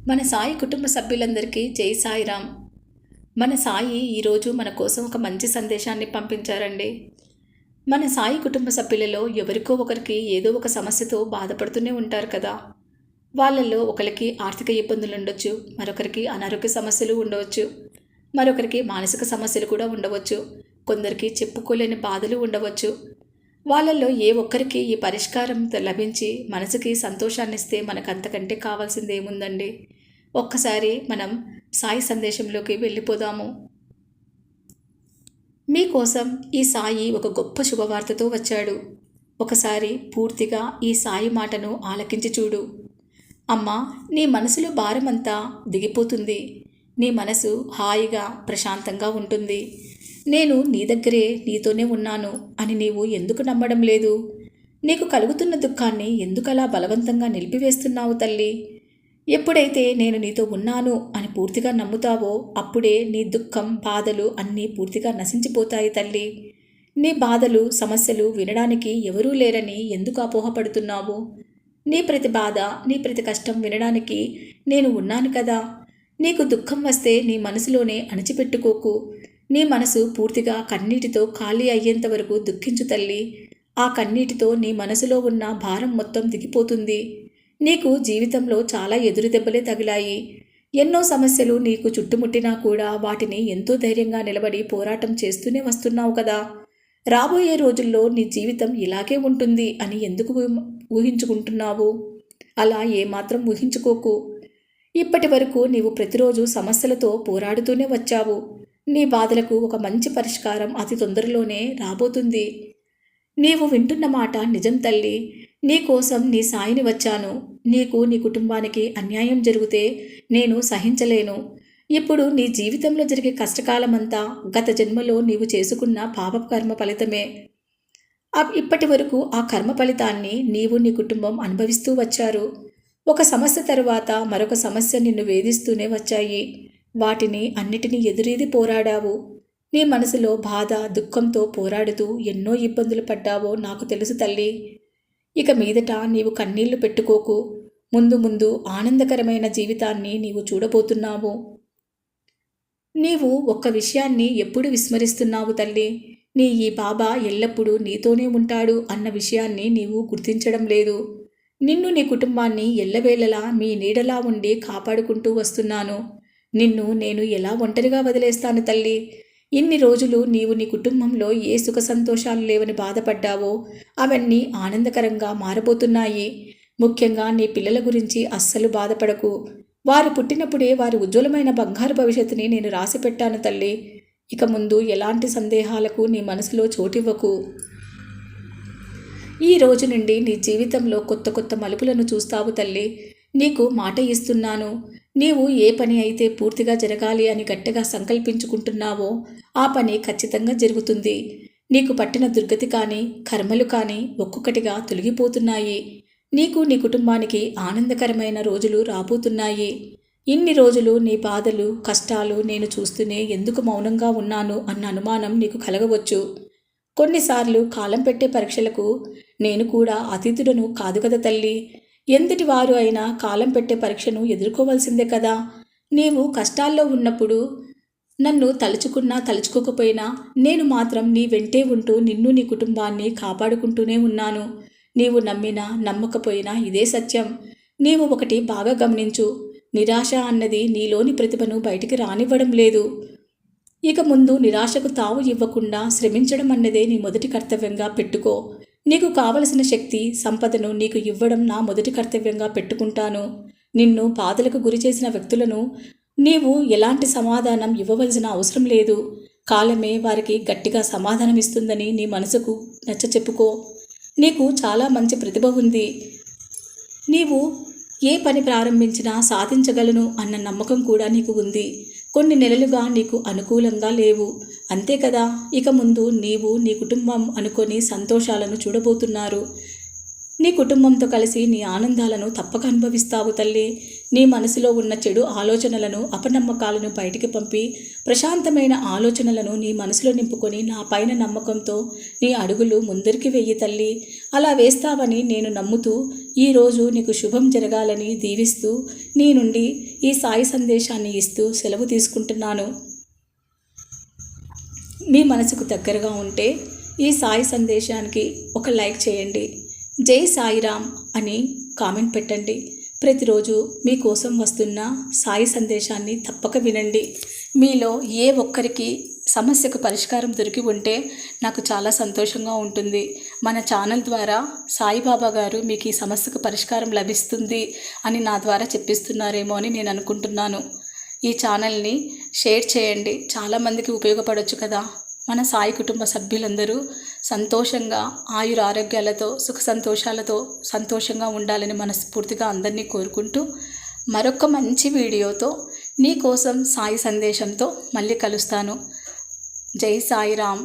మన సాయి కుటుంబ సభ్యులందరికీ జై సాయిరామ్. మన సాయి ఈరోజు మన కోసం ఒక మంచి సందేశాన్ని పంపించారండి. మన సాయి కుటుంబ సభ్యులలో ఎవరికో ఒకరికి ఏదో ఒక సమస్యతో బాధపడుతూనే ఉంటారు కదా. వాళ్ళల్లో ఒకరికి ఆర్థిక ఇబ్బందులు ఉండొచ్చు, మరొకరికి అనారోగ్య సమస్యలు ఉండవచ్చు, మరొకరికి మానసిక సమస్యలు కూడా ఉండవచ్చు, కొందరికి చెప్పుకోలేని బాధలు ఉండవచ్చు. వాళ్ళల్లో ఏ ఒక్కరికి ఈ పరిష్కారం లభించి మనసుకి సంతోషాన్నిస్తే మనకు అంతకంటే కావాల్సింది ఏముందండి. ఒక్కసారి మనం సాయి సందేశంలోకి వెళ్ళిపోదాము. మీకోసం ఈ సాయి ఒక గొప్ప శుభవార్తతో వచ్చాడు. ఒకసారి పూర్తిగా ఈ సాయి మాటను ఆలకించి చూడు. అమ్మా, నీ మనసులో భారమంతా దిగిపోతుంది. నీ మనసు హాయిగా ప్రశాంతంగా ఉంటుంది. నేను నీ దగ్గరే నీతోనే ఉన్నాను అని నీవు ఎందుకు నమ్మడం లేదు? నీకు కలుగుతున్న దుఃఖాన్ని ఎందుకలా బలవంతంగా నిలిపివేస్తున్నావు తల్లి? ఎప్పుడైతే నేను నీతో ఉన్నాను అని పూర్తిగా నమ్ముతావో అప్పుడే నీ దుఃఖం, బాధలు అన్నీ పూర్తిగా నశించిపోతాయి తల్లి. నీ బాధలు, సమస్యలు వినడానికి ఎవరూ లేరని ఎందుకు అపోహపడుతున్నావు? నీ ప్రతి బాధ, నీ ప్రతి కష్టం వినడానికి నేను ఉన్నాను కదా. నీకు దుఃఖం వస్తే నీ మనసులోనే అణిచిపెట్టుకోకు. నీ మనసు పూర్తిగా కన్నీటితో ఖాళీ అయ్యేంత వరకు దుఃఖించు తల్లి. ఆ కన్నీటితో నీ మనసులో ఉన్న భారం మొత్తం దిగిపోతుంది. నీకు జీవితంలో చాలా ఎదురు దెబ్బలే తగిలాయి. ఎన్నో సమస్యలు నీకు చుట్టుముట్టినా కూడా వాటిని ఎంతో ధైర్యంగా నిలబడి పోరాటం చేస్తూనే వస్తున్నావు కదా. రాబోయే రోజుల్లో నీ జీవితం ఇలాగే ఉంటుంది అని ఎందుకు ఊహించుకుంటున్నావు? అలా ఏమాత్రం ఊహించుకోకు. ఇప్పటి వరకు నీవు ప్రతిరోజు సమస్యలతో పోరాడుతూనే వచ్చావు. నీ బాధలకు ఒక మంచి పరిష్కారం అతి తొందరలోనే రాబోతుంది. నీవు వింటున్న మాట నిజం తల్లి. నీకోసం నీ సాయిని వచ్చాను. నీకు, నీ కుటుంబానికి అన్యాయం జరిగితే నేను సహించలేను. ఇప్పుడు నీ జీవితంలో జరిగే కష్టకాలమంతా గత జన్మలో నీవు చేసుకున్న పాపకర్మ ఫలితమే. ఇప్పటి వరకు ఆ కర్మ ఫలితాన్ని నీవు, నీ కుటుంబం అనుభవిస్తూ వచ్చారు. ఒక సమస్య తరువాత మరొక సమస్య నిన్ను వేధిస్తూనే వచ్చాయి. వాటిని అన్నిటినీ ఎదురీది పోరాడావు. నీ మనసులో బాధ, దుఃఖంతో పోరాడుతూ ఎన్నో ఇబ్బందులు పడ్డావో నాకు తెలుసు తల్లి. ఇక మీదట నీవు కన్నీళ్లు పెట్టుకోకు. ముందు ముందు ఆనందకరమైన జీవితాన్ని నీవు చూడబోతున్నావు. నీవు ఒక్క విషయాన్ని ఎప్పుడు విస్మరిస్తున్నావు తల్లి. నీ ఈ బాబా ఎల్లప్పుడూ నీతోనే ఉంటాడు అన్న విషయాన్ని నీవు గుర్తించడం లేదు. నిన్ను, నీ కుటుంబాన్ని ఎల్లవేళలా మీ నీడలా ఉండి కాపాడుకుంటూ వస్తున్నాను. నిన్ను నేను ఎలా ఒంటరిగా వదిలేస్తాను తల్లి? ఇన్ని రోజులు నీవు నీ కుటుంబంలో ఏ సుఖ సంతోషాలు లేవని బాధపడ్డావో అవన్నీ ఆనందకరంగా మారబోతున్నాయి. ముఖ్యంగా నీ పిల్లల గురించి అస్సలు బాధపడకు. వారు పుట్టినప్పుడే వారి ఉజ్వలమైన బంగారు భవిష్యత్తుని నేను రాసిపెట్టాను తల్లి. ఇక ముందు ఎలాంటి సందేహాలకు నీ మనసులో చోటివ్వకు. ఈ రోజు నుండి నీ జీవితంలో కొత్త కొత్త మలుపులను చూస్తావు తల్లి. నీకు మాట ఇస్తున్నాను. నీవు ఏ పని అయితే పూర్తిగా జరగాలి అని గట్టిగా సంకల్పించుకుంటున్నావో ఆ పని ఖచ్చితంగా జరుగుతుంది. నీకు పట్టిన దుర్గతి కానీ, కర్మలు కానీ ఒక్కొక్కటిగా తొలగిపోతున్నాయి. నీకు, నీ కుటుంబానికి ఆనందకరమైన రోజులు రాబోతున్నాయి. ఇన్ని రోజులు నీ బాధలు, కష్టాలు నేను చూస్తూనే ఎందుకు మౌనంగా ఉన్నాను అన్న అనుమానం నీకు కలగవచ్చు. కొన్నిసార్లు కాలం పెట్టే పరీక్షలకు నేను కూడా అతిథుడను కాదు కదా తల్లి. ఎంతటి వారు అయినా కాలం పెట్టే పరీక్షను ఎదుర్కోవాల్సిందే కదా. నీవు కష్టాల్లో ఉన్నప్పుడు నన్ను తలుచుకున్నా తలుచుకోకపోయినా నేను మాత్రం నీ వెంటే ఉంటూ నిన్ను, నీ కుటుంబాన్ని కాపాడుకుంటూనే ఉన్నాను. నీవు నమ్మినా నమ్మకపోయినా ఇదే సత్యం. నీవు ఒకటి బాగా గమనించు. నిరాశ అన్నది నీలోని ప్రతిభను బయటికి రానివ్వడం లేదు. ఇక ముందు నిరాశకు తావు ఇవ్వకుండా శ్రమించడం అన్నదే నీ మొదటి కర్తవ్యంగా పెట్టుకో. నీకు కావలసిన శక్తి, సంపదను నీకు ఇవ్వడం నా మొదటి కర్తవ్యంగా పెట్టుకుంటాను. నిన్ను బాధలకు గురి చేసిన వ్యక్తులను నీవు ఎలాంటి సమాధానం ఇవ్వవలసిన అవసరం లేదు. కాలమే వారికి గట్టిగా సమాధానం ఇస్తుందని నీ మనసుకు నచ్చ చెప్పుకో. నీకు చాలా మంచి ప్రతిభ ఉంది. నీవు ఏ పని ప్రారంభించినా సాధించగలను అన్న నమ్మకం కూడా నీకు ఉంది. కొన్ని నెలలుగా నీకు అనుకూలంగా లేవు, అంతే కదా. ఇక ముందు నీవు, నీ కుటుంబం అనుకొని సంతోషాలను చూడబోతున్నారు. నీ కుటుంబంతో కలిసి నీ ఆనందాలను తప్పక అనుభవిస్తావు తల్లి. నీ మనసులో ఉన్న చెడు ఆలోచనలను, అపనమ్మకాలను బయటికి పంపి ప్రశాంతమైన ఆలోచనలను నీ మనసులో నింపుకొని నా పైన నమ్మకంతో నీ అడుగులు ముందరికి వెయ్యి తల్లి. అలా వేస్తావని నేను నమ్ముతూ ఈరోజు నీకు శుభం జరగాలని దీవిస్తూ నీ నుండి ఈ సాయి సందేశాన్ని ఇస్తూ సెలవు తీసుకుంటున్నాను. మీ మనసుకు దగ్గరగా ఉంటే ఈ సాయి సందేశానికి ఒక లైక్ చేయండి. జై సాయిరామ్ అని కామెంట్ పెట్టండి. ప్రతిరోజు మీకోసం వస్తున్న సాయి సందేశాన్ని తప్పక వినండి. మీలో ఏ ఒక్కరికి సమస్యకు పరిష్కారం దొరికి ఉంటే నాకు చాలా సంతోషంగా ఉంటుంది. మన ఛానల్ ద్వారా సాయిబాబా గారు మీకు ఈ సమస్యకు పరిష్కారం లభిస్తుంది అని నా ద్వారా చెప్పిస్తున్నారేమో అని నేను అనుకుంటున్నాను. ఈ ఛానల్ని షేర్ చేయండి, చాలామందికి ఉపయోగపడవచ్చు కదా. మన సాయి కుటుంబ సభ్యులందరూ సంతోషంగా ఆయురారోగ్యాలతో సుఖ సంతోషాలతో సంతోషంగా ఉండాలని మనస్ఫూర్తిగా అందరినీ కోరుకుంటూ మరొక మంచి వీడియోతో నీ కోసం సాయి సందేశంతో మళ్ళీ కలుస్తాను. జై సాయిరామ్.